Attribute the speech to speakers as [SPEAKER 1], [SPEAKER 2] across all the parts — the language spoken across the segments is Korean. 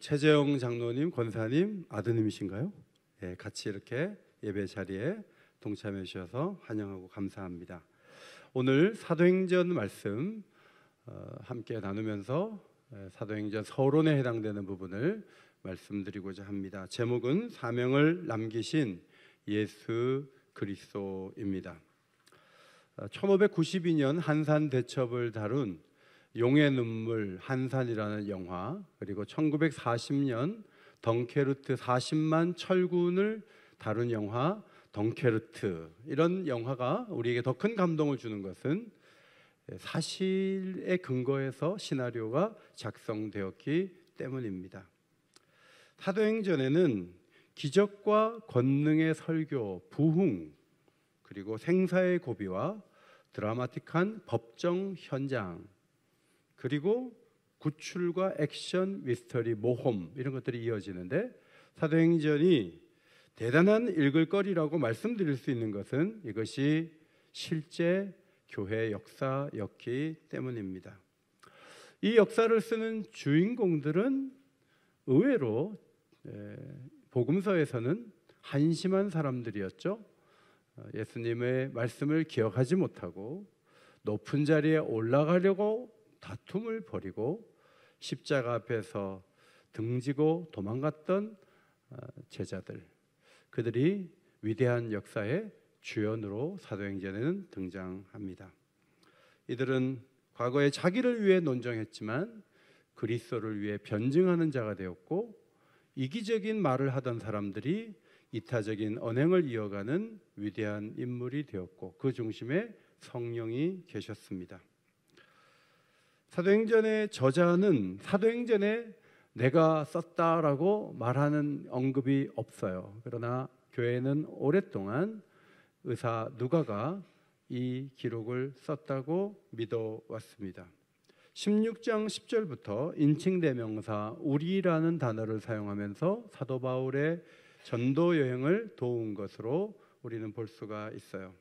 [SPEAKER 1] 최재영 장로님, 권사님 아드님이신가요? 네, 같이 이렇게 예배 자리에 동참해 주셔서 환영하고 감사합니다. 오늘 사도행전 말씀 함께 나누면서 사도행전 서론에 해당되는 부분을 말씀드리고자 합니다. 제목은 사명을 남기신 예수 그리스도입니다. 1592년 한산 대첩을 다룬 용의 눈물 한산이라는 영화, 그리고 1940년 덩케르트 40만 철군을 다룬 영화 덩케르트, 이런 영화가 우리에게 더 큰 감동을 주는 것은 사실에 근거해서 시나리오가 작성되었기 때문입니다. 사도행전에는 기적과 권능의 설교, 부흥, 그리고 생사의 고비와 드라마틱한 법정 현장, 그리고 구출과 액션, 미스터리, 모험, 이런 것들이 이어지는데, 사도행전이 대단한 읽을거리라고 말씀드릴 수 있는 것은 이것이 실제 교회 역사였기 때문입니다. 이 역사를 쓰는 주인공들은 의외로 복음서에서는 한심한 사람들이었죠. 예수님의 말씀을 기억하지 못하고 높은 자리에 올라가려고 다툼을 벌이고 십자가 앞에서 등지고 도망갔던 제자들, 그들이 위대한 역사의 주연으로 사도행전에는 등장합니다. 이들은 과거에 자기를 위해 논정했지만 그리스도를 위해 변증하는 자가 되었고, 이기적인 말을 하던 사람들이 이타적인 언행을 이어가는 위대한 인물이 되었고, 그 중심에 성령이 계셨습니다. 사도행전의 저자는 사도행전에 내가 썼다라고 말하는 언급이 없어요. 그러나 교회는 오랫동안 의사 누가가 이 기록을 썼다고 믿어왔습니다. 16장 10절부터 인칭대명사 우리라는 단어를 사용하면서 사도 바울의 전도 여행을 도운 것으로 우리는 볼 수가 있어요.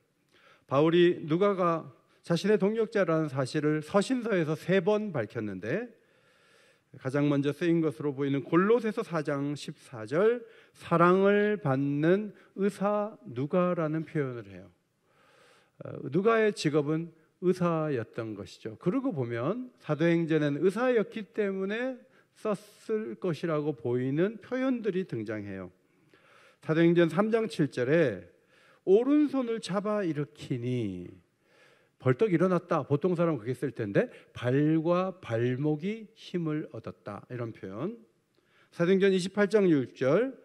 [SPEAKER 1] 바울이 누가가 자신의 동역자라는 사실을 서신서에서 3번 밝혔는데, 가장 먼저 쓰인 것으로 보이는 골로새서 4장 14절, 사랑을 받는 의사 누가라는 표현을 해요. 누가의 직업은 의사였던 것이죠. 그러고 보면 사도행전에는 의사였기 때문에 썼을 것이라고 보이는 표현들이 등장해요. 사도행전 3장 7절에 오른손을 잡아 일으키니, 벌떡 일어났다, 보통 사람은 그렇게 쓸 텐데 발과 발목이 힘을 얻었다, 이런 표현. 사도행전 28장 6절,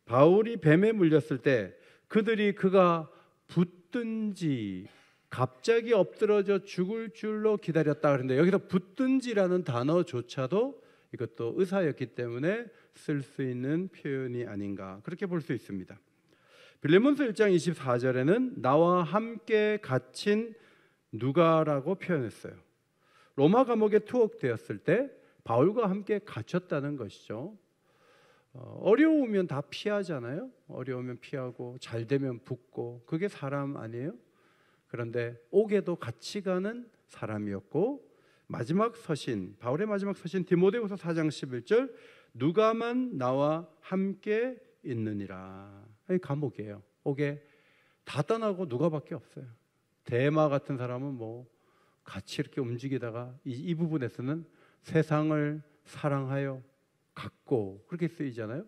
[SPEAKER 1] 바울이 뱀에 물렸을 때 그들이 그가 붙든지 갑자기 엎드러져 죽을 줄로 기다렸다 그런데, 여기서 붙든지라는 단어조차도 이것도 의사였기 때문에 쓸 수 있는 표현이 아닌가, 그렇게 볼 수 있습니다. 빌레몬서 1장 24절에는 나와 함께 갇힌 누가라고 표현했어요. 로마 감옥에 투옥되었을 때 바울과 함께 갇혔다는 것이죠. 어려우면 다 피하잖아요. 어려우면 피하고 잘 되면 붙고, 그게 사람 아니에요? 그런데 옥에도 같이 가는 사람이었고, 마지막 서신, 바울의 마지막 서신 디모데후서 4장 11절, 누가만 나와 함께 있느니라. 감옥이에요. 옥에 다 떠나고 누가밖에 없어요. 데마 같은 사람은 뭐 같이 이렇게 움직이다가 이 부분에서는 세상을 사랑하여 갖고, 그렇게 쓰이잖아요.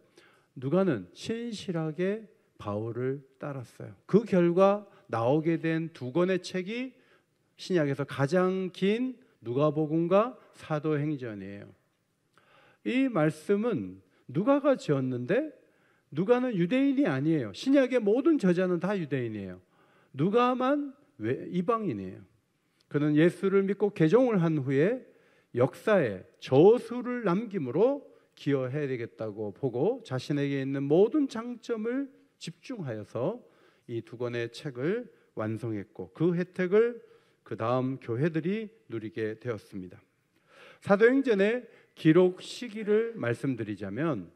[SPEAKER 1] 누가는 신실하게 바울을 따랐어요. 그 결과 나오게 된 2권의 책이 신약에서 가장 긴 누가복음과 사도행전이에요. 이 말씀은 누가가 지었는데 누가는 유대인이 아니에요. 신약의 모든 저자는 다 유대인이에요. 누가만 이방인이에요. 그는 예수를 믿고 개종을 한 후에 역사에 저수를 남김으로 기여해야 되겠다고 보고 자신에게 있는 모든 장점을 집중하여서 이 2권의 책을 완성했고, 그 혜택을 그 다음 교회들이 누리게 되었습니다. 사도행전의 기록 시기를 말씀드리자면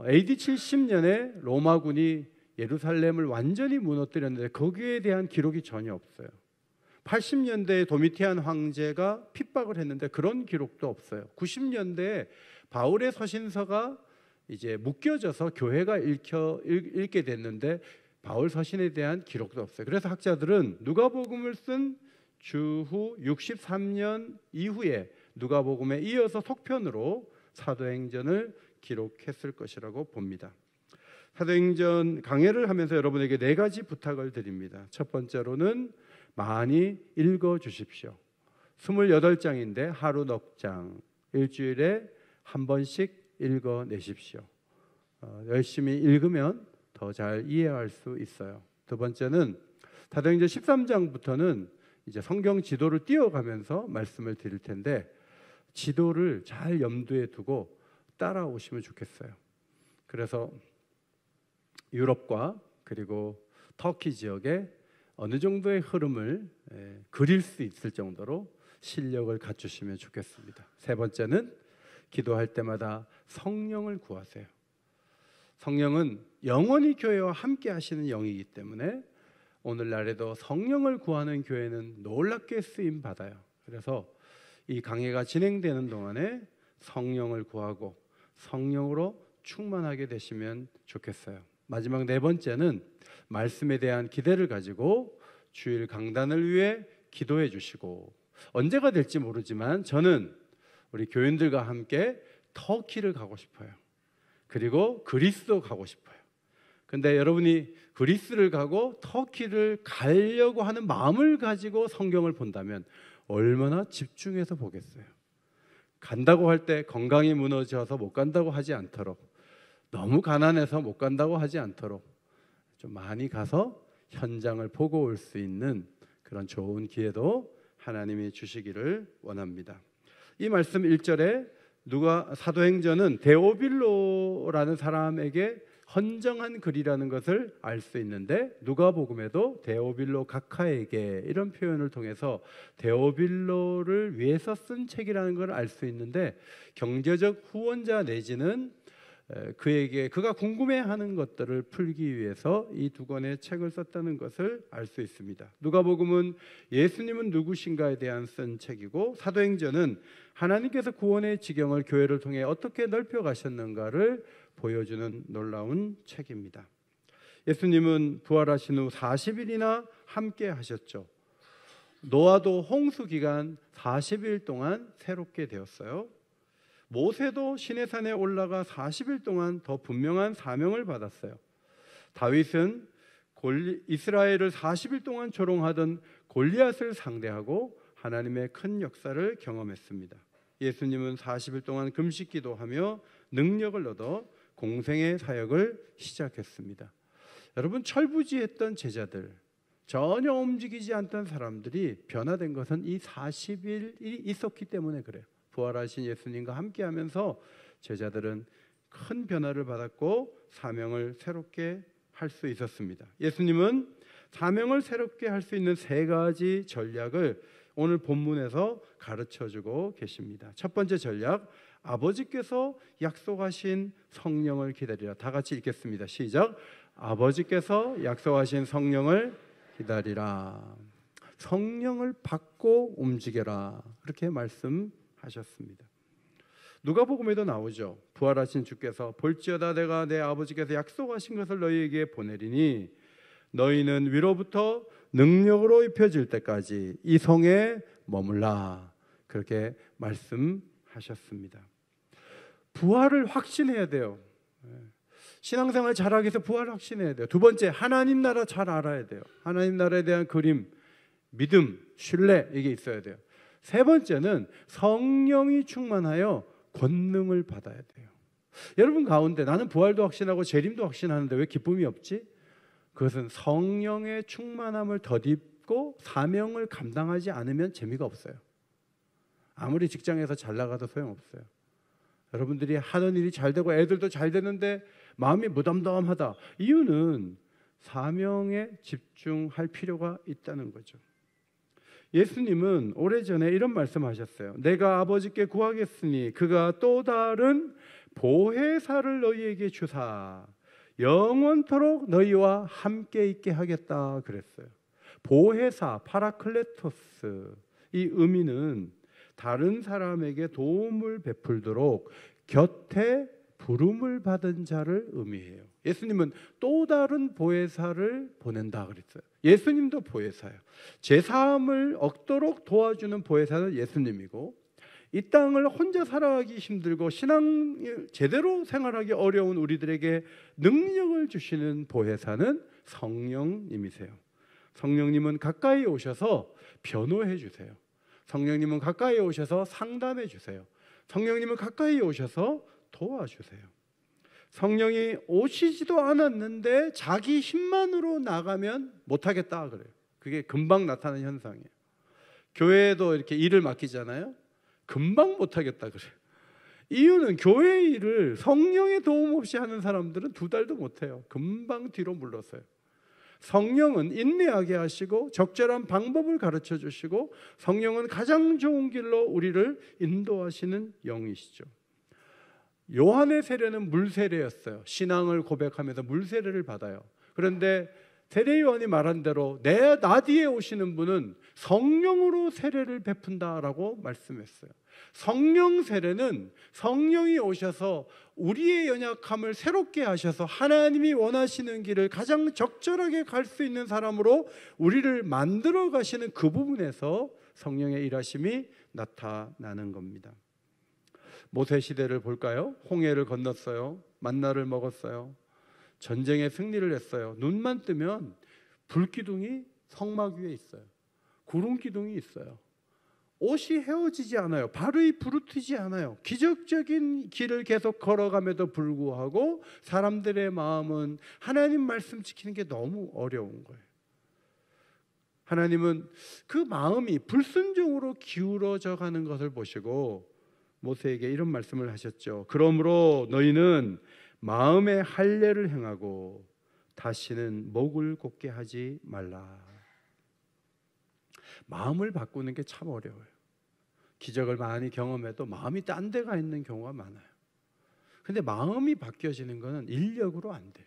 [SPEAKER 1] AD 70년에 로마군이 예루살렘을 완전히 무너뜨렸는데 거기에 대한 기록이 전혀 없어요. 80년대에 도미티안 황제가 핍박을 했는데 그런 기록도 없어요. 90년대에 바울의 서신서가 이제 묶여져서 교회가 읽게 됐는데 바울 서신에 대한 기록도 없어요. 그래서 학자들은 누가복음을 쓴 주후 63년 이후에 누가복음에 이어서 속편으로 사도행전을 기록했을 것이라고 봅니다. 사도행전 강해를 하면서 여러분에게 4가지 부탁을 드립니다. 첫 번째로는 많이 읽어주십시오. 28장인데 하루 넉 장, 일주일에 한 번씩 읽어내십시오. 열심히 읽으면 더 잘 이해할 수 있어요. 두 번째는 사도행전 13장부터는 이제 성경 지도를 띄워가면서 말씀을 드릴 텐데 지도를 잘 염두에 두고 따라오시면 좋겠어요. 그래서 유럽과 그리고 터키 지역에 어느 정도의 흐름을 그릴 수 있을 정도로 실력을 갖추시면 좋겠습니다. 세 번째는 기도할 때마다 성령을 구하세요. 성령은 영원히 교회와 함께 하시는 영이기 때문에 오늘날에도 성령을 구하는 교회는 놀랍게 쓰임 받아요. 그래서 이 강해가 진행되는 동안에 성령을 구하고 성령으로 충만하게 되시면 좋겠어요. 마지막 4번째는 말씀에 대한 기대를 가지고 주일 강단을 위해 기도해 주시고, 언제가 될지 모르지만 저는 우리 교인들과 함께 터키를 가고 싶어요. 그리고 그리스도 가고 싶어요. 근데 여러분이 그리스를 가고 터키를 가려고 하는 마음을 가지고 성경을 본다면 얼마나 집중해서 보겠어요. 간다고 할 때 건강이 무너져서 못 간다고 하지 않도록, 너무 가난해서 못 간다고 하지 않도록 좀 많이 가서 현장을 보고 올 수 있는 그런 좋은 기회도 하나님이 주시기를 원합니다. 이 말씀 1절에 사도행전은 데오빌로라는 사람에게 헌정한 글이라는 것을 알 수 있는데, 누가복음에도 데오빌로 각하에게 이런 표현을 통해서 데오빌로를 위해서 쓴 책이라는 걸 알 수 있는데, 경제적 후원자 내지는 그가 궁금해하는 것들을 풀기 위해서 이 2권의 책을 썼다는 것을 알 수 있습니다. 누가복음은 예수님은 누구신가에 대한 쓴 책이고, 사도행전은 하나님께서 구원의 지경을 교회를 통해 어떻게 넓혀 가셨는가를 보여주는 놀라운 책입니다. 예수님은 부활하신 후 40일이나 함께 하셨죠. 노아도 홍수 기간 40일 동안 새롭게 되었어요. 모세도 시내산에 올라가 40일 동안 더 분명한 사명을 받았어요. 다윗은 이스라엘을 40일 동안 조롱하던 골리앗을 상대하고 하나님의 큰 역사를 경험했습니다. 예수님은 40일 동안 금식 기도하며 능력을 얻어 공생의 사역을 시작했습니다. 여러분, 철부지했던 제자들, 전혀 움직이지 않던 사람들이 변화된 것은 이 40일이 있었기 때문에 그래요. 부활하신 예수님과 함께하면서 제자들은 큰 변화를 받았고 사명을 새롭게 할 수 있었습니다. 예수님은 사명을 새롭게 할 수 있는 3가지 전략을 오늘 본문에서 가르쳐주고 계십니다. 첫 번째 전략, 아버지께서 약속하신 성령을 기다리라. 다 같이 읽겠습니다. 시작. 아버지께서 약속하신 성령을 기다리라. 성령을 받고 움직여라. 그렇게 말씀하셨습니다. 누가복음에도 나오죠. 부활하신 주께서 볼지어다 내가 내 아버지께서 약속하신 것을 너희에게 보내리니 너희는 위로부터 능력으로 입혀질 때까지 이 성에 머물라. 그렇게 말씀하셨습니다. 부활을 확신해야 돼요. 신앙생활 잘하기 위해서 부활을 확신해야 돼요. 두 번째, 하나님 나라 잘 알아야 돼요. 하나님 나라에 대한 그림, 믿음, 신뢰, 이게 있어야 돼요. 세 번째는 성령이 충만하여 권능을 받아야 돼요. 여러분 가운데 나는 부활도 확신하고 재림도 확신하는데 왜 기쁨이 없지? 그것은 성령의 충만함을 덧입고 사명을 감당하지 않으면 재미가 없어요. 아무리 직장에서 잘 나가도 소용없어요. 여러분들이 하는 일이 잘 되고 애들도 잘 되는데 마음이 무덤덤하다. 이유는 사명에 집중할 필요가 있다는 거죠. 예수님은 오래전에 이런 말씀하셨어요. 내가 아버지께 구하겠으니 그가 또 다른 보혜사를 너희에게 주사 영원토록 너희와 함께 있게 하겠다 그랬어요. 보혜사, 파라클레토스, 이 의미는 다른 사람에게 도움을 베풀도록 곁에 부름을 받은 자를 의미해요. 예수님은 또 다른 보혜사를 보낸다 그랬어요. 예수님도 보혜사예요. 제3을 얻도록 도와주는 보혜사는 예수님이고, 이 땅을 혼자 살아가기 힘들고 신앙 제대로 생활하기 어려운 우리들에게 능력을 주시는 보혜사는 성령님이세요. 성령님은 가까이 오셔서 변호해 주세요. 성령님은 가까이 오셔서 상담해 주세요. 성령님은 가까이 오셔서 도와주세요. 성령이 오시지도 않았는데 자기 힘만으로 나가면 못하겠다 그래요. 그게 금방 나타나는 현상이에요. 교회에도 이렇게 일을 맡기잖아요. 금방 못하겠다 그래요. 이유는 교회 일을 성령의 도움 없이 하는 사람들은 2달도 못해요. 금방 뒤로 물러서요. 성령은 인내하게 하시고 적절한 방법을 가르쳐 주시고, 성령은 가장 좋은 길로 우리를 인도하시는 영이시죠. 요한의 세례는 물세례였어요. 신앙을 고백하면서 물세례를 받아요. 그런데 세례 요한이 말한 대로 나 뒤에 오시는 분은 성령으로 세례를 베푼다라고 말씀했어요. 성령 세례는 성령이 오셔서 우리의 연약함을 새롭게 하셔서 하나님이 원하시는 길을 가장 적절하게 갈 수 있는 사람으로 우리를 만들어 가시는 그 부분에서 성령의 일하심이 나타나는 겁니다. 모세 시대를 볼까요? 홍해를 건넜어요. 만나를 먹었어요. 전쟁에 승리를 했어요. 눈만 뜨면 불기둥이 성막 위에 있어요. 구름 기둥이 있어요. 옷이 헤어지지 않아요. 발이 부르트지 않아요. 기적적인 길을 계속 걸어감에도 불구하고 사람들의 마음은 하나님 말씀 지키는 게 너무 어려운 거예요. 하나님은 그 마음이 불순종으로 기울어져 가는 것을 보시고 모세에게 이런 말씀을 하셨죠. 그러므로 너희는 마음의 할례를 행하고 다시는 목을 곧게 하지 말라. 마음을 바꾸는 게 참 어려워요. 기적을 많이 경험해도 마음이 딴 데가 있는 경우가 많아요. 근데 마음이 바뀌어지는 것은 인력으로 안 돼요.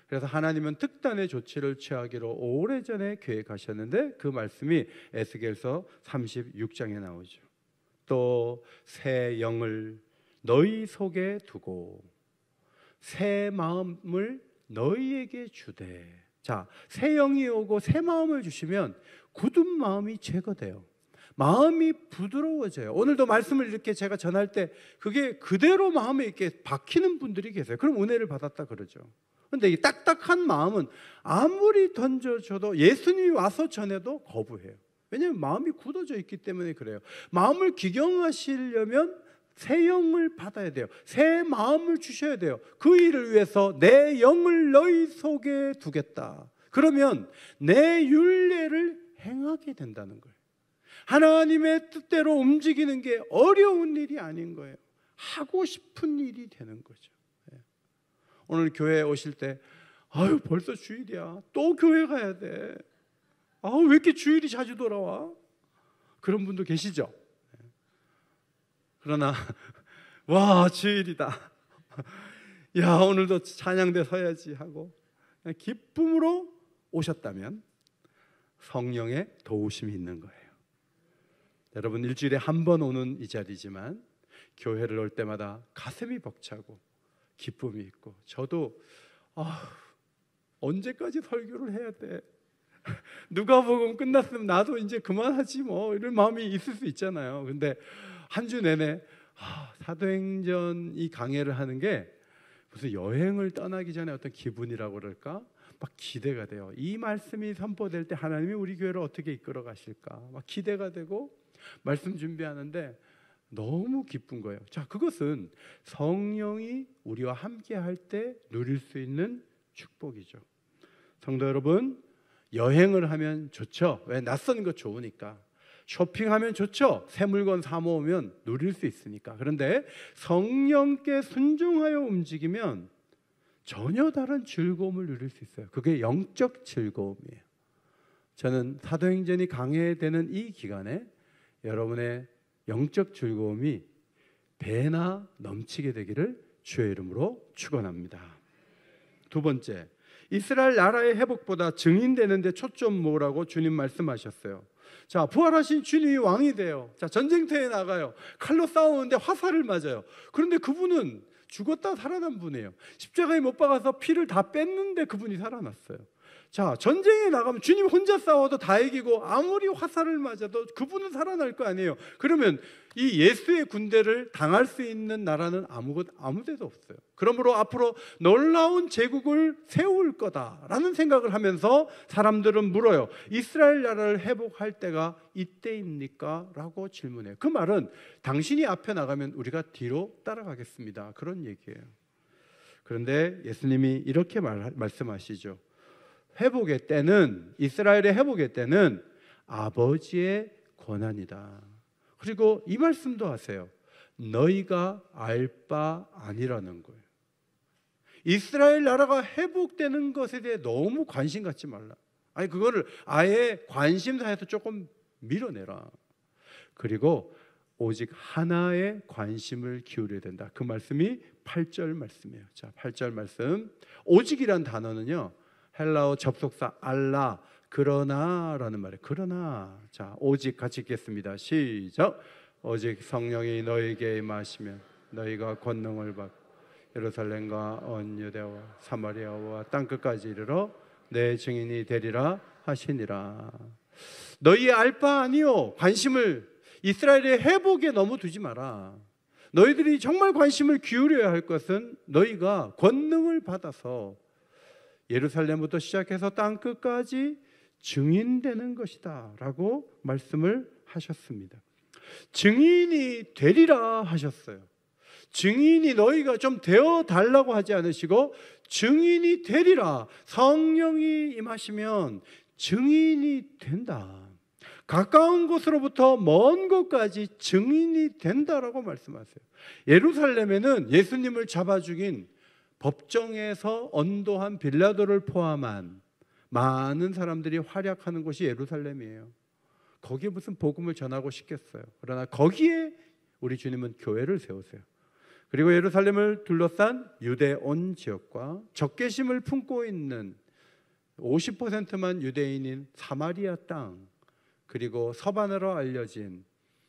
[SPEAKER 1] 그래서 하나님은 특단의 조치를 취하기로 오래전에 계획하셨는데 그 말씀이 에스겔서 36장에 나오죠. 또 새 영을 너희 속에 두고 새 마음을 너희에게 주되. 자, 새 영이 오고 새 마음을 주시면 굳은 마음이 제거돼요. 마음이 부드러워져요. 오늘도 말씀을 이렇게 제가 전할 때 그게 그대로 마음에 이렇게 박히는 분들이 계세요. 그럼 은혜를 받았다 그러죠. 그런데 이 딱딱한 마음은 아무리 던져줘도 예수님이 와서 전해도 거부해요. 왜냐하면 마음이 굳어져 있기 때문에 그래요. 마음을 기경하시려면 새 영을 받아야 돼요. 새 마음을 주셔야 돼요. 그 일을 위해서 내 영을 너희 속에 두겠다. 그러면 내 율례를 행하게 된다는 거예요. 하나님의 뜻대로 움직이는 게 어려운 일이 아닌 거예요. 하고 싶은 일이 되는 거죠. 오늘 교회에 오실 때 아유 벌써 주일이야. 또 교회 가야 돼. 왜 이렇게 주일이 자주 돌아와? 그런 분도 계시죠. 그러나 와 주일이다. 야 오늘도 찬양대 서야지 하고 기쁨으로 오셨다면 성령의 도우심이 있는 거예요. 여러분 일주일에 한 번 오는 이 자리지만 교회를 올 때마다 가슴이 벅차고 기쁨이 있고, 저도 언제까지 설교를 해야 돼? 누가복음 끝났으면 나도 이제 그만하지 뭐 이런 마음이 있을 수 있잖아요. 근데 한 주 내내 사도행전 이 강해를 하는 게 무슨 여행을 떠나기 전에 어떤 기분이라고 그럴까? 막 기대가 돼요. 이 말씀이 선포될 때 하나님이 우리 교회를 어떻게 이끌어 가실까? 막 기대가 되고 말씀 준비하는데 너무 기쁜 거예요. 자, 그것은 성령이 우리와 함께 할 때 누릴 수 있는 축복이죠. 성도 여러분, 여행을 하면 좋죠. 왜? 낯선 거 좋으니까. 쇼핑하면 좋죠. 새 물건 사 모으면 누릴 수 있으니까. 그런데 성령께 순종하여 움직이면 전혀 다른 즐거움을 누릴 수 있어요. 그게 영적 즐거움이에요. 저는 사도행전이 강해되는 이 기간에 여러분의 영적 즐거움이 배나 넘치게 되기를 주의 이름으로 축원합니다. 두 번째, 이스라엘 나라의 회복보다 증인되는 데 초점 모으라고 주님 말씀하셨어요. 자, 부활하신 주님이 왕이 돼요. 자, 전쟁터에 나가요. 칼로 싸우는데 화살을 맞아요. 그런데 그분은 죽었다 살아난 분이에요. 십자가에 못 박아서 피를 다 뺐는데 그분이 살아났어요. 자, 전쟁에 나가면 주님 혼자 싸워도 다 이기고 아무리 화살을 맞아도 그분은 살아날 거 아니에요. 그러면 이 예수의 군대를 당할 수 있는 나라는 아무 데도 없어요. 그러므로 앞으로 놀라운 제국을 세울 거다라는 생각을 하면서 사람들은 물어요. 이스라엘 나라를 회복할 때가 이때입니까? 라고 질문해요. 그 말은 당신이 앞에 나가면 우리가 뒤로 따라가겠습니다, 그런 얘기예요. 그런데 예수님이 이렇게 말씀하시죠. 회복의 때는, 이스라엘의 회복의 때는 아버지의 권한이다. 그리고 이 말씀도 하세요. 너희가 알 바 아니라는 거예요. 이스라엘 나라가 회복되는 것에 대해 너무 관심 갖지 말라. 아니, 그거를 아예 관심사에서 조금 밀어내라. 그리고 오직 하나에 관심을 기울여야 된다. 그 말씀이 8절 말씀이에요. 자, 8절 말씀. 오직이란 단어는요, 헬라어 접속사 알라, 그러나라는 말이에요. 그러나. 자, 오직 같이 읽겠습니다. 시작. 오직 성령이 너희에게 임하시면 너희가 권능을 받고 예루살렘과 온 유대와 사마리아와 땅끝까지 이르러 내 증인이 되리라 하시니라. 너희의 알 바 아니요. 관심을 이스라엘의 회복에 너무 두지 마라. 너희들이 정말 관심을 기울여야 할 것은 너희가 권능을 받아서 예루살렘부터 시작해서 땅끝까지 증인되는 것이다 라고 말씀을 하셨습니다. 증인이 되리라 하셨어요. 증인이 너희가 좀 되어 달라고 하지 않으시고 증인이 되리라. 성령이 임하시면 증인이 된다. 가까운 곳으로부터 먼 곳까지 증인이 된다라고 말씀하세요. 예루살렘에는 예수님을 잡아 죽인 법정에서 언도한 빌라도를 포함한 많은 사람들이 활약하는 곳이 예루살렘이에요. 거기에 무슨 복음을 전하고 싶겠어요. 그러나 거기에 우리 주님은 교회를 세우세요. 그리고 예루살렘을 둘러싼 유대 온 지역과 적개심을 품고 있는 50%만 유대인인 사마리아 땅, 그리고 서반으로 알려진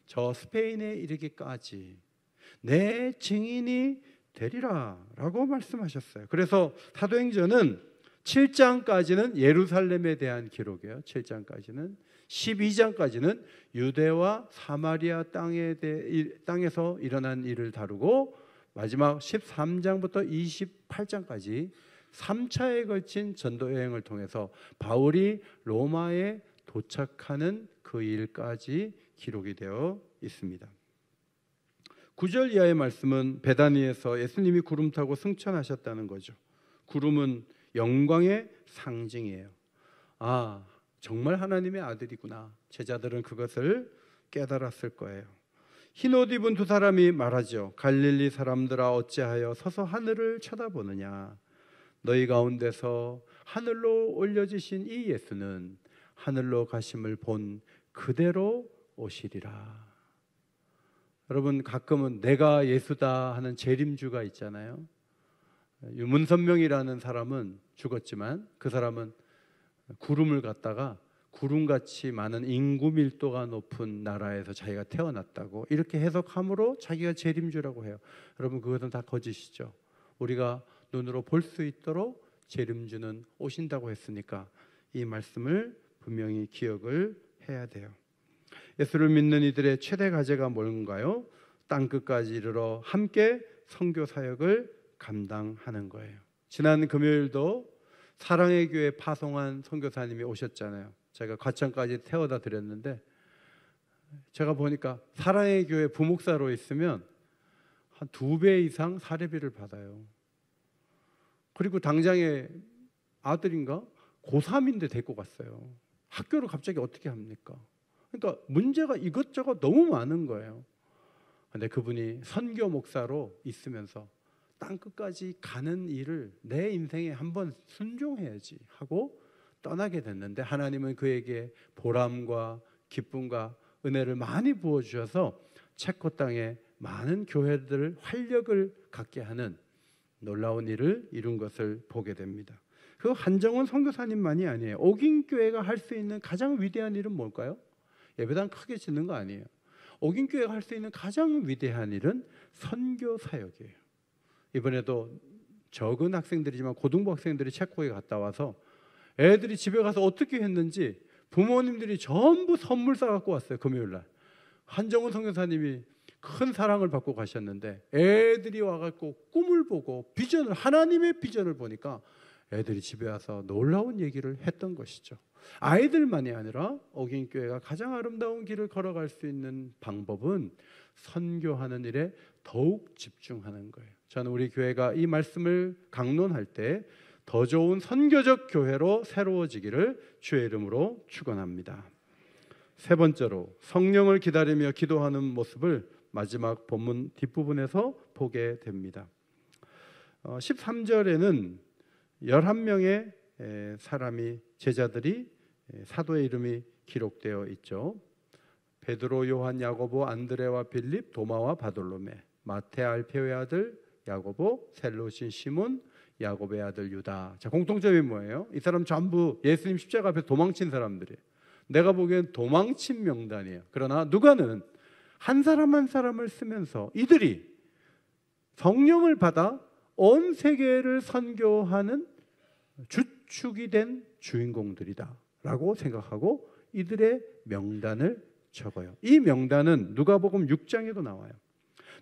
[SPEAKER 1] 저 스페인에 이르기까지 내 증인이 되리라 라고 말씀하셨어요. 그래서 사도행전은 7장까지는 예루살렘에 대한 기록이에요. 7장까지는. 12장까지는 유대와 사마리아 땅에서 일어난 일을 다루고 마지막 13장부터 28장까지 3차에 걸친 전도 여행을 통해서 바울이 로마에 도착하는 그 일까지 기록이 되어 있습니다. 9절 이하의 말씀은 베다니에서 예수님이 구름 타고 승천하셨다는 거죠. 구름은 영광의 상징이에요. 아, 정말 하나님의 아들이구나. 제자들은 그것을 깨달았을 거예요. 흰옷 입은 두 사람이 말하죠. 갈릴리 사람들아 어찌하여 서서 하늘을 쳐다보느냐. 너희 가운데서 하늘로 올려지신 이 예수는 하늘로 가심을 본 그대로 오시리라. 여러분, 가끔은 내가 예수다 하는 재림주가 있잖아요. 문선명이라는 사람은 죽었지만 그 사람은 구름을 갖다가 구름같이 많은 인구 밀도가 높은 나라에서 자기가 태어났다고 이렇게 해석함으로 자기가 재림주라고 해요. 여러분, 그것은 다 거짓이죠. 우리가 눈으로 볼 수 있도록 재림주는 오신다고 했으니까 이 말씀을 분명히 기억을 해야 돼요. 예수를 믿는 이들의 최대 과제가 뭔가요? 땅끝까지 이르러 함께 선교 사역을 감당하는 거예요. 지난 금요일도 사랑의 교회 파송한 선교사님이 오셨잖아요. 제가 과천까지 태워다 드렸는데 제가 보니까 사랑의 교회 부목사로 있으면 한 2배 이상 사례비를 받아요. 그리고 당장에 아들인가 고3인데 데리고 갔어요. 학교를 갑자기 어떻게 합니까? 그러니까 문제가 이것저것 너무 많은 거예요. 근데 그분이 선교 목사로 있으면서 땅끝까지 가는 일을 내 인생에 한번 순종해야지 하고 떠나게 됐는데 하나님은 그에게 보람과 기쁨과 은혜를 많이 부어주셔서 체코 땅에 많은 교회들을 활력을 갖게 하는 놀라운 일을 이룬 것을 보게 됩니다. 그 한정원 선교사님만이 아니에요. 옥인교회가 할 수 있는 가장 위대한 일은 뭘까요? 예배당 크게 짓는 거 아니에요. 옥인교회가 할 수 있는 가장 위대한 일은 선교 사역이에요. 이번에도 적은 학생들이지만 고등부 학생들이 체코에 갔다 와서 애들이 집에 가서 어떻게 했는지 부모님들이 전부 선물 싸갖고 왔어요. 금요일날 한정훈 선교사님이 큰 사랑을 받고 가셨는데 애들이 와갖고 꿈을 보고 비전을, 하나님의 비전을 보니까 애들이 집에 와서 놀라운 얘기를 했던 것이죠. 아이들만이 아니라 옥인교회가 가장 아름다운 길을 걸어갈 수 있는 방법은 선교하는 일에 더욱 집중하는 거예요. 저는 우리 교회가 이 말씀을 강론할 때 더 좋은 선교적 교회로 새로워지기를 주의 이름으로 축원합니다. 세 번째로 성령을 기다리며 기도하는 모습을 마지막 본문 뒷부분에서 보게 됩니다. 13절에는 11명의 사람이, 제자들이, 사도의 이름이 기록되어 있죠. 베드로, 요한, 야고보, 안드레와 빌립, 도마와 바돌로메, 마태, 알페오의 아들 야고보, 셀롯인 시몬, 야곱의 아들 유다. 자, 공통점이 뭐예요? 이 사람 전부 예수님 십자가 앞에 도망친 사람들이에요. 내가 보기엔 도망친 명단이에요. 그러나 누가는 한 사람 한 사람을 쓰면서 이들이 성령을 받아 온 세계를 선교하는 주축이 된 주인공들이다 라고 생각하고 이들의 명단을 적어요. 이 명단은 누가복음 6장에도 나와요.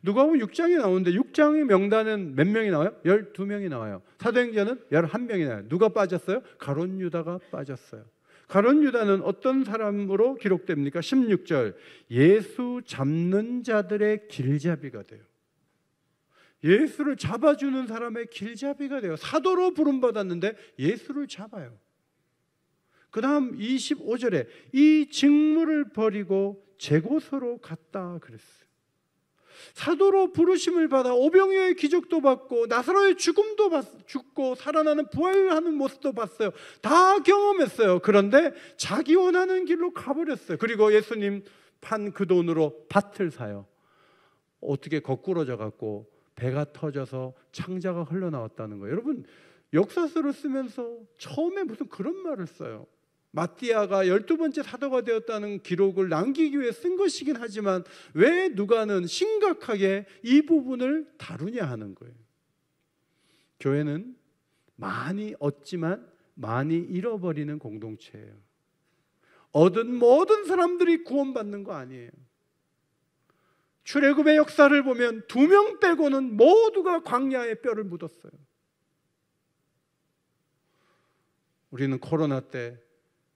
[SPEAKER 1] 누가복음 6장에 나오는데 6장의 명단은 몇 명이 나와요? 12명이 나와요. 사도행전은 11명이 나와요. 누가 빠졌어요? 가룟 유다가 빠졌어요. 가룟 유다는 어떤 사람으로 기록됩니까? 16절, 예수 잡는 자들의 길잡이가 돼요. 예수를 잡아주는 사람의 길잡이가 돼요. 사도로 부름받았는데 예수를 잡아요. 그 다음 25절에 이 직무를 버리고 제 곳으로 갔다 그랬어요. 사도로 부르심을 받아 오병이어의 기적도 받고 나사로의 죽음도 죽고 살아나는 부활하는 모습도 봤어요. 다 경험했어요. 그런데 자기 원하는 길로 가버렸어요. 그리고 예수님 판 그 돈으로 밭을 사요. 어떻게 거꾸러져 갖고 배가 터져서 창자가 흘러나왔다는 거예요. 여러분, 역사서를 쓰면서 처음에 무슨 그런 말을 써요. 마띠아가 12번째 사도가 되었다는 기록을 남기기 위해 쓴 것이긴 하지만 왜 누가는 심각하게 이 부분을 다루냐 하는 거예요. 교회는 많이 얻지만 많이 잃어버리는 공동체예요. 얻은 모든 사람들이 구원받는 거 아니에요. 출애굽의 역사를 보면 2명 빼고는 모두가 광야에 뼈를 묻었어요. 우리는 코로나 때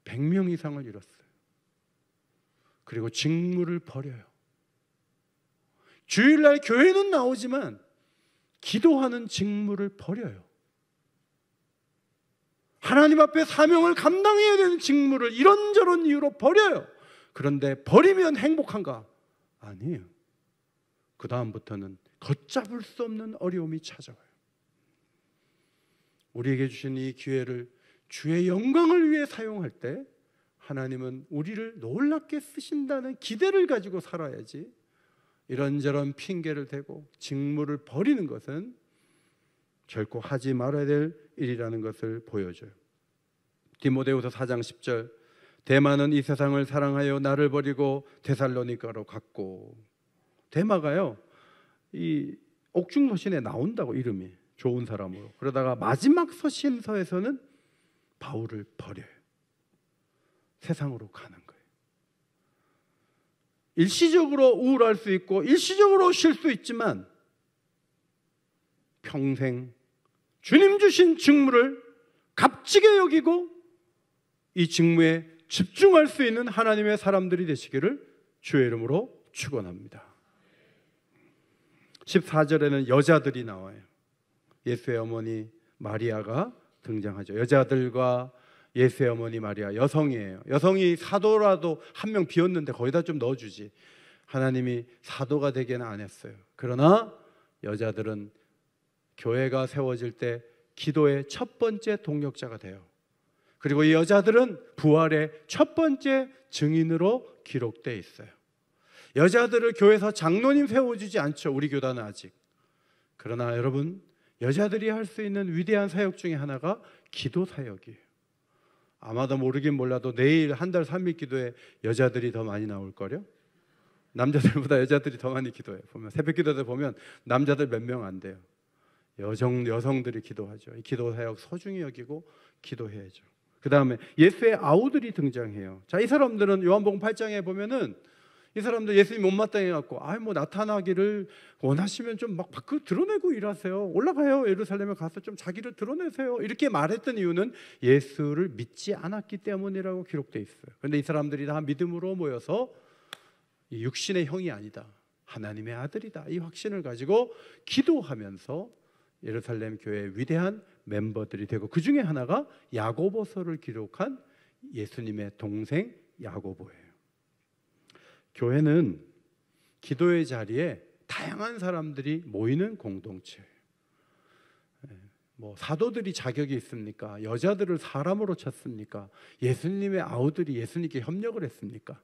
[SPEAKER 1] 100명 이상을 잃었어요. 그리고 직무를 버려요. 주일날 교회는 나오지만 기도하는 직무를 버려요. 하나님 앞에 사명을 감당해야 되는 직무를 이런저런 이유로 버려요. 그런데 버리면 행복한가? 아니에요. 그 다음부터는 걷잡을 수 없는 어려움이 찾아와요. 우리에게 주신 이 기회를 주의 영광을 위해 사용할 때 하나님은 우리를 놀랍게 쓰신다는 기대를 가지고 살아야지 이런저런 핑계를 대고 직무를 버리는 것은 결코 하지 말아야 될 일이라는 것을 보여줘요. 디모데후서 4장 10절, 데마는 이 세상을 사랑하여 나를 버리고 데살로니가로 갔고. 데마가요, 이 옥중 서신에 나온다고, 이름이 좋은 사람으로. 그러다가 마지막 서신서에서는 바울을 버려요. 세상으로 가는 거예요. 일시적으로 우울할 수 있고 일시적으로 쉴 수 있지만 평생 주님 주신 직무를 값지게 여기고 이 직무에 집중할 수 있는 하나님의 사람들이 되시기를 주의 이름으로 축원합니다. 14절에는 여자들이 나와요. 예수의 어머니 마리아가 등장하죠. 여자들과 예수의 어머니 마리아, 여성이에요. 여성이 사도라도 한 명 비었는데 거기다 좀 넣어주지. 하나님이 사도가 되게는 안 했어요. 그러나 여자들은 교회가 세워질 때 기도의 첫 번째 동력자가 돼요. 그리고 이 여자들은 부활의 첫 번째 증인으로 기록되어 있어요. 여자들을 교회에서 장로님 세워주지 않죠. 우리 교단은 아직. 그러나 여러분, 여자들이 할 수 있는 위대한 사역 중에 하나가 기도 사역이에요. 아마도 모르긴 몰라도 내일 한 달 3일 기도에 여자들이 더 많이 나올 거요. 남자들보다 여자들이 더 많이 기도해요. 보면 새벽 기도들 보면 남자들 몇 명 안 돼요. 여성들이 기도하죠. 이 기도 사역 소중히 여기고 기도해야죠. 그 다음에 예수의 아우들이 등장해요. 자, 이 사람들은 요한복음 8장에 보면은 이 사람들 예수님 못마땅해 갖고 뭐 나타나기를 원하시면 좀 막 밖으로 드러내고 일하세요. 올라가요. 예루살렘에 가서 좀 자기를 드러내세요. 이렇게 말했던 이유는 예수를 믿지 않았기 때문이라고 기록되어 있어요. 그런데 이 사람들이 다 믿음으로 모여서 이 육신의 형이 아니다, 하나님의 아들이다, 이 확신을 가지고 기도하면서 예루살렘 교회의 위대한 멤버들이 되고, 그 중에 하나가 야고보서를 기록한 예수님의 동생 야고보예요. 교회는 기도의 자리에 다양한 사람들이 모이는 공동체예요. 사도들이 자격이 있습니까? 여자들을 사람으로 쳤습니까? 예수님의 아우들이 예수님께 협력을 했습니까?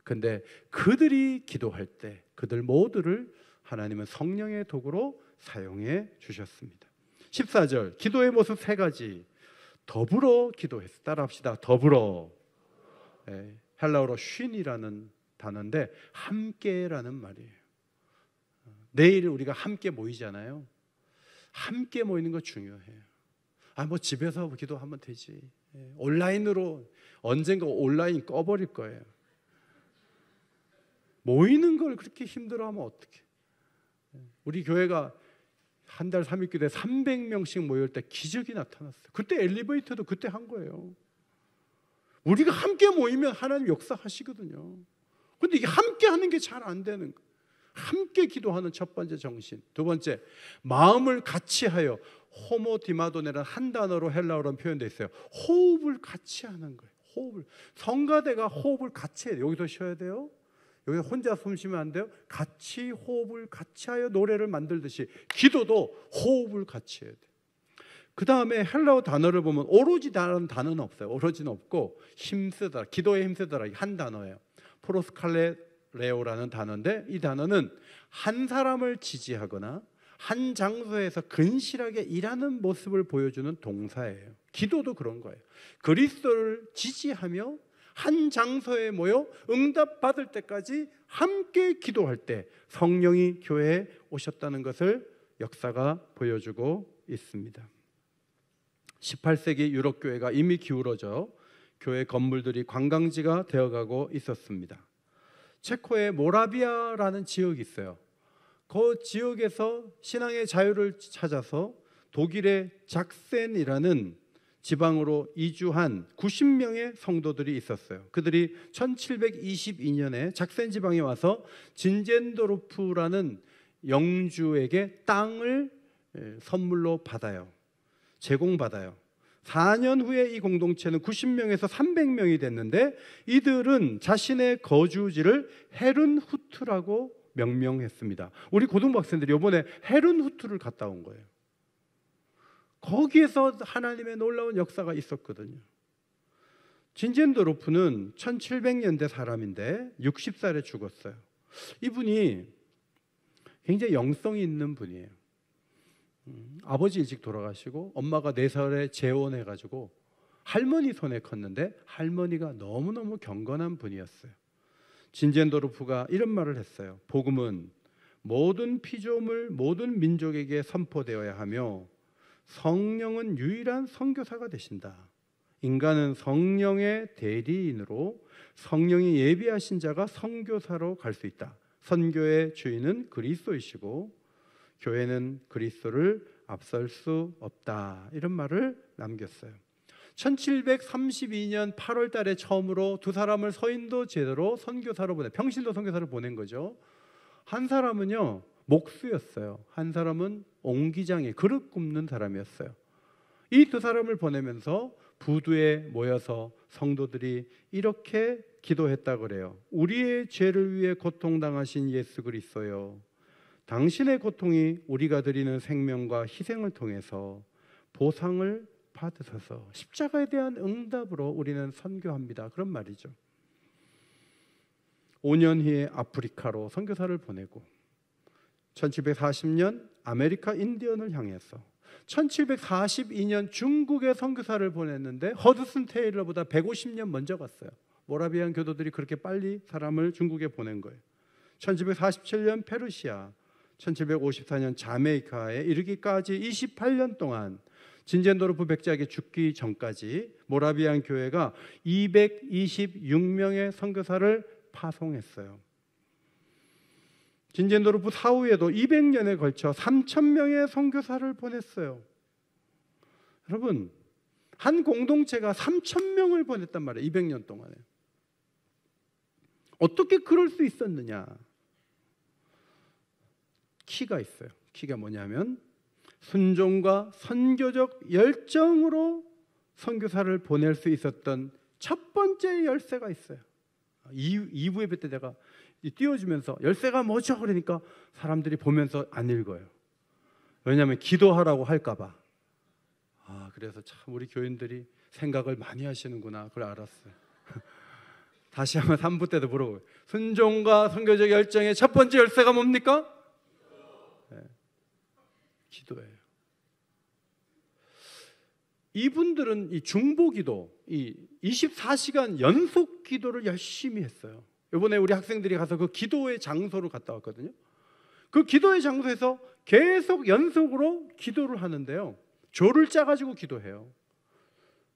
[SPEAKER 1] 근데 그들이 기도할 때 그들 모두를 하나님은 성령의 도구로 사용해 주셨습니다. 14절, 기도의 모습 3가지. 더불어 기도했어. 따라합시다. 더불어. 헬라어로 쉰이라는 단어인데 함께라는 말이에요. 내일 우리가 함께 모이잖아요. 함께 모이는 거 중요해요. 집에서 기도하면 되지. 온라인으로 언젠가 온라인 꺼버릴 거예요. 모이는 걸 그렇게 힘들어하면 어떡해. 우리 교회가 한 달 3일 기도에 300명씩 모일 때 기적이 나타났어요. 그때 엘리베이터도 그때 한 거예요. 우리가 함께 모이면 하나님 역사하시거든요. 근데 이게 함께 하는 게 잘 안 되는 거예요. 함께 기도하는 첫 번째 정신. 두 번째, 마음을 같이 하여. 호모디마도네라는 한 단어로 헬라어로 표현되어 있어요. 호흡을 같이 하는 거예요. 호흡을. 성가대가 호흡을 같이 해야 돼요. 여기서 쉬어야 돼요. 여기서 혼자 숨 쉬면 안 돼요. 같이 호흡을 같이 하여 노래를 만들듯이 기도도 호흡을 같이 해야 돼요. 그 다음에 헬라어 단어를 보면 오로지라는 단어는 없어요. 오로지는 없고 힘쓰다, 기도에 힘쓰다라, 한 단어예요. 프로스칼레레오라는 단어인데, 이 단어는 한 사람을 지지하거나 한 장소에서 근실하게 일하는 모습을 보여주는 동사예요. 기도도 그런 거예요. 그리스도를 지지하며 한 장소에 모여 응답받을 때까지 함께 기도할 때 성령이 교회에 오셨다는 것을 역사가 보여주고 있습니다. 18세기 유럽 교회가 이미 기울어져 교회 건물들이 관광지가 되어가고 있었습니다. 체코의 모라비아라는 지역이 있어요. 그 지역에서 신앙의 자유를 찾아서 독일의 작센이라는 지방으로 이주한 90명의 성도들이 있었어요. 그들이 1722년에 작센 지방에 와서 진젠도르프라는 영주에게 땅을 선물로 받아요. 제공받아요. 4년 후에 이 공동체는 90명에서 300명이 됐는데, 이들은 자신의 거주지를 헤른후트라고 명명했습니다. 우리 고등부 학생들이 이번에 헤른후트를 갔다 온 거예요. 거기에서 하나님의 놀라운 역사가 있었거든요. 진젠도르프는 1700년대 사람인데 60살에 죽었어요. 이분이 굉장히 영성이 있는 분이에요. 아버지 일찍 돌아가시고 엄마가 4살에 재혼해가지고 할머니 손에 컸는데, 할머니가 너무너무 경건한 분이었어요. 진젠도르프가 이런 말을 했어요. 복음은 모든 피조물, 모든 민족에게 선포되어야 하며 성령은 유일한 선교사가 되신다. 인간은 성령의 대리인으로 성령이 예비하신 자가 선교사로 갈 수 있다. 선교의 주인은 그리스도이시고 교회는 그리스도를 앞설 수 없다. 이런 말을 남겼어요. 1732년 8월 달에 처음으로 두 사람을 서인도 제도로 선교사로 평신도 선교사를 보낸 거죠. 한 사람은요 목수였어요. 한 사람은 옹기장에 그릇 굽는 사람이었어요. 이 두 사람을 보내면서 부두에 모여서 성도들이 이렇게 기도했다고 그래요. 우리의 죄를 위해 고통당하신 예수 그리스도여, 당신의 고통이 우리가 드리는 생명과 희생을 통해서 보상을 받으셔서 십자가에 대한 응답으로 우리는 선교합니다. 그런 말이죠. 5년 후에 아프리카로 선교사를 보내고 1740년 아메리카 인디언을 향해서 1742년 중국에 선교사를 보냈는데 허드슨 테일러보다 150년 먼저 갔어요. 모라비안 교도들이 그렇게 빨리 사람을 중국에 보낸 거예요. 1747년 페르시아, 1754년 자메이카에 이르기까지 28년 동안 진젠도르프 백작이 죽기 전까지 모라비안 교회가 226명의 선교사를 파송했어요. 진젠도르프 사후에도 200년에 걸쳐 3,000명의 선교사를 보냈어요. 여러분, 한 공동체가 3,000명을 보냈단 말이에요. 200년 동안에. 어떻게 그럴 수 있었느냐? 키가 있어요. 키가 뭐냐면 순종과 선교적 열정으로 선교사를 보낼 수 있었던 첫 번째 열쇠가 있어요. 2부 예배 때 내가 띄워주면서 열쇠가 뭐죠? 그러니까 사람들이 보면서 안 읽어요. 왜냐하면 기도하라고 할까 봐. 그래서 참 우리 교인들이 생각을 많이 하시는구나. 그걸 알았어요. 다시 한번 3부 때도 물어보고요. 순종과 선교적 열정의 첫 번째 열쇠가 뭡니까? 네. 기도예요. 이분들은 이 중보기도, 이 24시간 연속 기도를 열심히 했어요. 이번에 우리 학생들이 가서 그 기도의 장소로 갔다 왔거든요. 그 기도의 장소에서 계속 연속으로 기도를 하는데요. 조를 짜가지고 기도해요.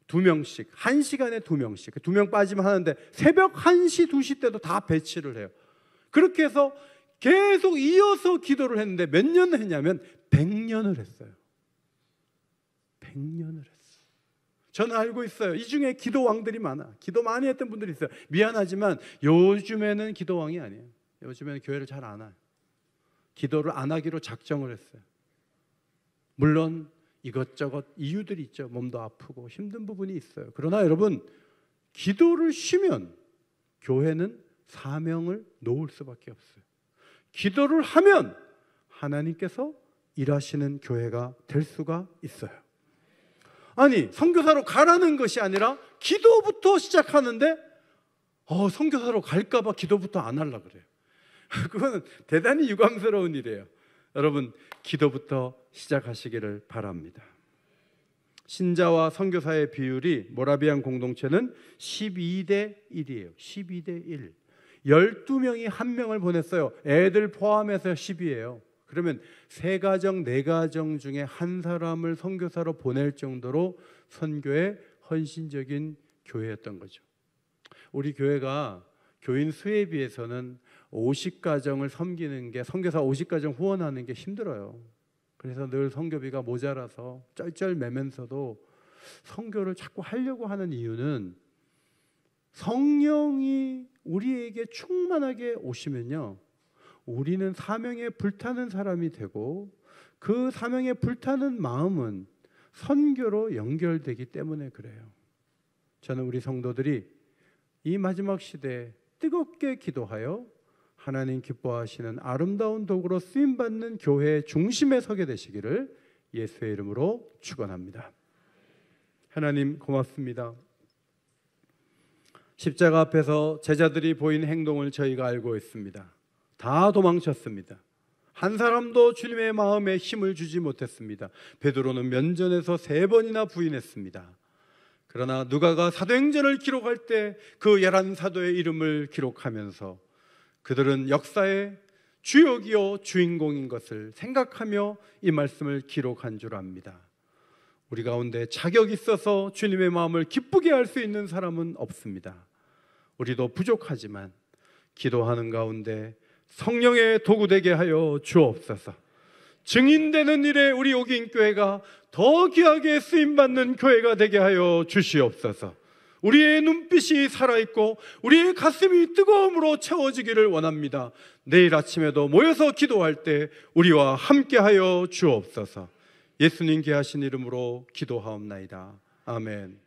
[SPEAKER 1] 2명씩, 1시간에 2명씩. 2명 빠지면 하는데 새벽 1시, 2시 때도 다 배치를 해요. 그렇게 해서 계속 이어서 기도를 했는데 몇 년을 했냐면 100년을 했어요. 100년을 했어요. 저는 알고 있어요. 이 중에 기도왕들이 많아. 기도 많이 했던 분들이 있어요. 미안하지만 요즘에는 기도왕이 아니에요. 요즘에는 교회를 잘 안 와요. 기도를 안 하기로 작정을 했어요. 물론 이것저것 이유들이 있죠. 몸도 아프고 힘든 부분이 있어요. 그러나 여러분, 기도를 쉬면 교회는 사명을 놓을 수밖에 없어요. 기도를 하면 하나님께서 일하시는 교회가 될 수가 있어요. 아니, 선교사로 가라는 것이 아니라 기도부터 시작하는데 선교사로 갈까 봐 기도부터 안 하려고 그래요. 그건 대단히 유감스러운 일이에요. 여러분, 기도부터 시작하시기를 바랍니다. 신자와 선교사의 비율이 모라비안 공동체는 12대 1이에요. 12대 1. 12명이 한 명을 보냈어요. 애들 포함해서 10이에요. 그러면 3가정, 4가정 중에 한 사람을 선교사로 보낼 정도로 선교에 헌신적인 교회였던 거죠. 우리 교회가 교인 수에 비해서는 50가정을 섬기는 게, 선교사 50가정 후원하는 게 힘들어요. 그래서 늘 선교비가 모자라서 쩔쩔매면서도 선교를 자꾸 하려고 하는 이유는 성령이 우리에게 충만하게 오시면요, 우리는 사명에 불타는 사람이 되고 그 사명에 불타는 마음은 선교로 연결되기 때문에 그래요. 저는 우리 성도들이 이 마지막 시대에 뜨겁게 기도하여 하나님 기뻐하시는 아름다운 도구로 쓰임받는 교회의 중심에 서게 되시기를 예수의 이름으로 축원합니다. 하나님 고맙습니다. 십자가 앞에서 제자들이 보인 행동을 저희가 알고 있습니다. 다 도망쳤습니다. 한 사람도 주님의 마음에 힘을 주지 못했습니다. 베드로는 면전에서 3번이나 부인했습니다. 그러나 누가가 사도행전을 기록할 때 그 11사도의 이름을 기록하면서 그들은 역사의 주역이요 주인공인 것을 생각하며 이 말씀을 기록한 줄 압니다. 우리 가운데 자격 있어서 주님의 마음을 기쁘게 할 수 있는 사람은 없습니다. 우리도 부족하지만 기도하는 가운데 성령의 도구 되게 하여 주옵소서. 증인되는 일에 우리 오긴교회가 더 귀하게 쓰임받는 교회가 되게 하여 주시옵소서. 우리의 눈빛이 살아있고 우리의 가슴이 뜨거움으로 채워지기를 원합니다. 내일 아침에도 모여서 기도할 때 우리와 함께하여 주옵소서. 예수님 귀하신 이름으로 기도하옵나이다. 아멘.